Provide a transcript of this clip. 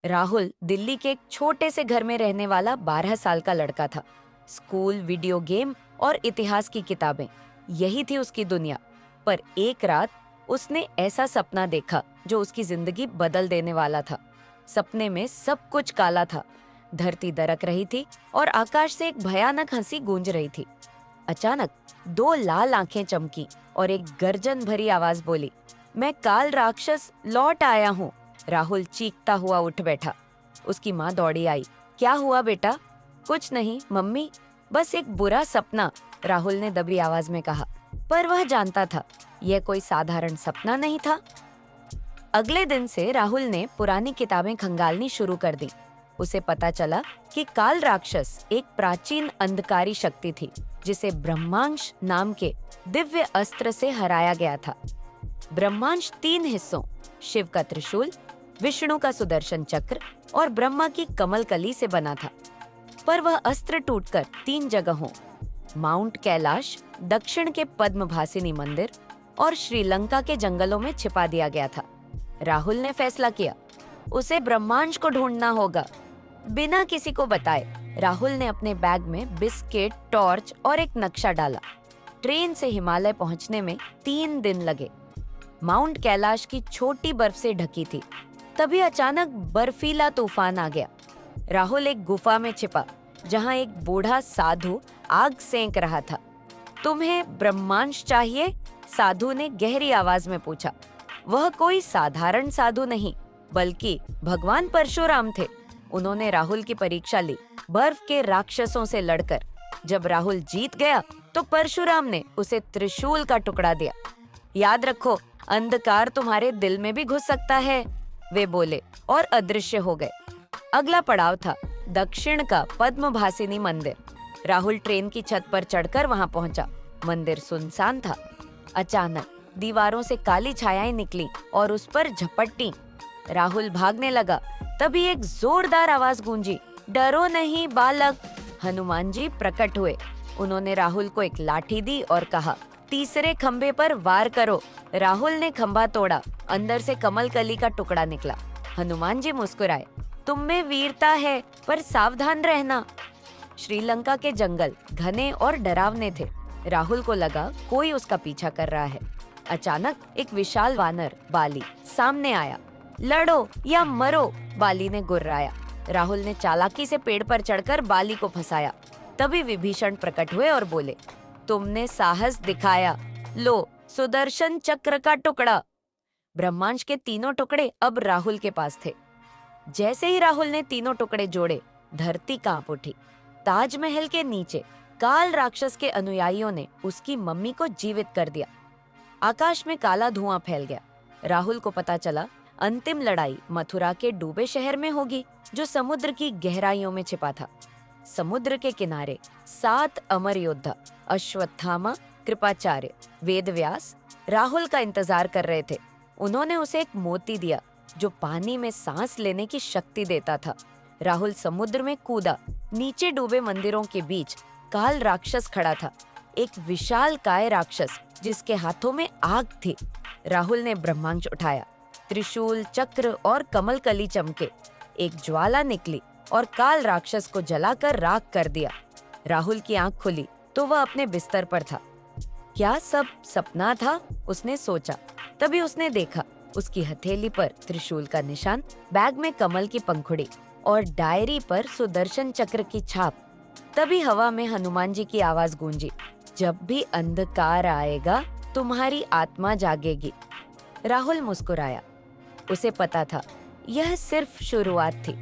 राहुल दिल्ली के एक छोटे से घर में रहने वाला 12 साल का लड़का था। स्कूल, वीडियो गेम और इतिहास की किताबें, यही थी उसकी दुनिया। पर एक रात उसने ऐसा सपना देखा जो उसकी जिंदगी बदल देने वाला था। सपने में सब कुछ काला था, धरती दरक रही थी और आकाश से एक भयानक हंसी गूंज रही थी। अचानक दो लाल आंखें चमकी और एक गर्जन भरी आवाज बोली, मैं काल राक्षस लौट आया हूँ। राहुल चीखता हुआ उठ बैठा। उसकी माँ दौड़ी आई। क्या हुआ बेटा? कुछ नहीं मम्मी, बस एक बुरा सपना, राहुल ने दबी आवाज में कहा। पर वह जानता था यह कोई साधारण सपना नहीं था। अगले दिन से राहुल ने पुरानी किताबें खंगालनी शुरू कर दी। उसे पता चला कि काल राक्षस एक प्राचीन अंधकारी शक्ति थी जिसे ब्रह्मांश नाम के दिव्य अस्त्र से हराया गया था। ब्रह्मांश 3 हिस्सों, शिव का त्रिशूल, विष्णु का सुदर्शन चक्र और ब्रह्मा की कमल कली से बना था। पर वह अस्त्र टूटकर 3 जगहों, माउंट कैलाश, दक्षिण के पद्मभासिनी मंदिर और श्रीलंका के जंगलों में छिपा दिया गया था। राहुल ने फैसला किया, उसे ब्रह्मांश को ढूंढना होगा। बिना किसी को बताए राहुल ने अपने बैग में बिस्किट, टॉर्च और एक नक्शा डाला। ट्रेन से हिमालय पहुंचने में 3 दिन लगे। माउंट कैलाश की छोटी बर्फ से ढकी थी। तभी अचानक बर्फीला तूफान आ गया। राहुल एक गुफा में छिपा जहां एक बूढ़ा साधु आग सेंक रहा था। तुम्हें ब्रह्मांश चाहिए? साधु ने गहरी आवाज में पूछा। वह कोई साधारण साधु नहीं, बल्कि भगवान परशुराम थे। उन्होंने राहुल की परीक्षा ली, बर्फ के राक्षसों से लड़कर। जब राहुल जीत गया तो परशुराम ने उसे त्रिशूल का टुकड़ा दिया। याद रखो, अंधकार तुम्हारे दिल में भी घुस सकता है, वे बोले और अदृश्य हो गए। अगला पड़ाव था दक्षिण का पद्मभासिनी मंदिर। राहुल ट्रेन की छत पर चढ़कर वहां पहुंचा। मंदिर सुनसान था। अचानक दीवारों से काली छायाएं निकली और उस पर झपट्टी। राहुल भागने लगा। तभी एक जोरदार आवाज गूंजी, डरो नहीं बालक। हनुमान जी प्रकट हुए। उन्होंने राहुल को एक लाठी दी और कहा, तीसरे खंबे पर वार करो। राहुल ने खंबा तोड़ा। अंदर से कमल कली का टुकड़ा निकला। हनुमान जी मुस्कुराए, तुम में वीरता है, पर सावधान रहना। श्रीलंका के जंगल घने और डरावने थे। राहुल को लगा कोई उसका पीछा कर रहा है। अचानक एक विशाल वानर बाली सामने आया। लड़ो या मरो, बाली ने गुर्राया। राहुल ने चालाकी से पेड़ पर चढ़कर बाली को फंसाया। तभी विभीषण प्रकट हुए और बोले, तुमने साहस दिखाया, लो सुदर्शन चक्र का टुकड़ा। ब्रह्मांश के तीनों टुकड़े अब राहुल के पास थे। जैसे ही राहुल ने तीनों टुकड़े जोड़े, धरती कांप उठी। ताजमहल के नीचे काल राक्षस के अनुयायियों ने उसकी मम्मी को जीवित कर दिया। आकाश में काला धुआं फैल गया। राहुल को पता चला अंतिम लड़ाई मथुरा के डूबे शहर में होगी, जो समुद्र की गहराइयों में छिपा था। समुद्र के किनारे 7 अमर योद्धा, अश्वत्थामा, कृपाचार्य, वेदव्यास, राहुल का इंतजार कर रहे थे। उन्होंने उसे एक मोती दिया जो पानी में सांस लेने की शक्ति देता था। राहुल समुद्र में कूदा। नीचे डूबे मंदिरों के बीच काल राक्षस खड़ा था, एक विशाल काय राक्षस जिसके हाथों में आग थी। राहुल ने ब्रह्मांश उठाया। त्रिशूल, चक्र और कमल कली चमके। एक ज्वाला निकली और काल राक्षस को जलाकर राख कर दिया। राहुल की आंख खुली तो वह अपने बिस्तर पर था। क्या सब सपना था? उसने सोचा। तभी उसने देखा उसकी हथेली पर त्रिशूल का निशान, बैग में कमल की पंखुड़ी और डायरी पर सुदर्शन चक्र की छाप। तभी हवा में हनुमान जी की आवाज गूंजी, जब भी अंधकार आएगा तुम्हारी आत्मा जागेगी। राहुल मुस्कुराया। उसे पता था यह सिर्फ शुरुआत थी।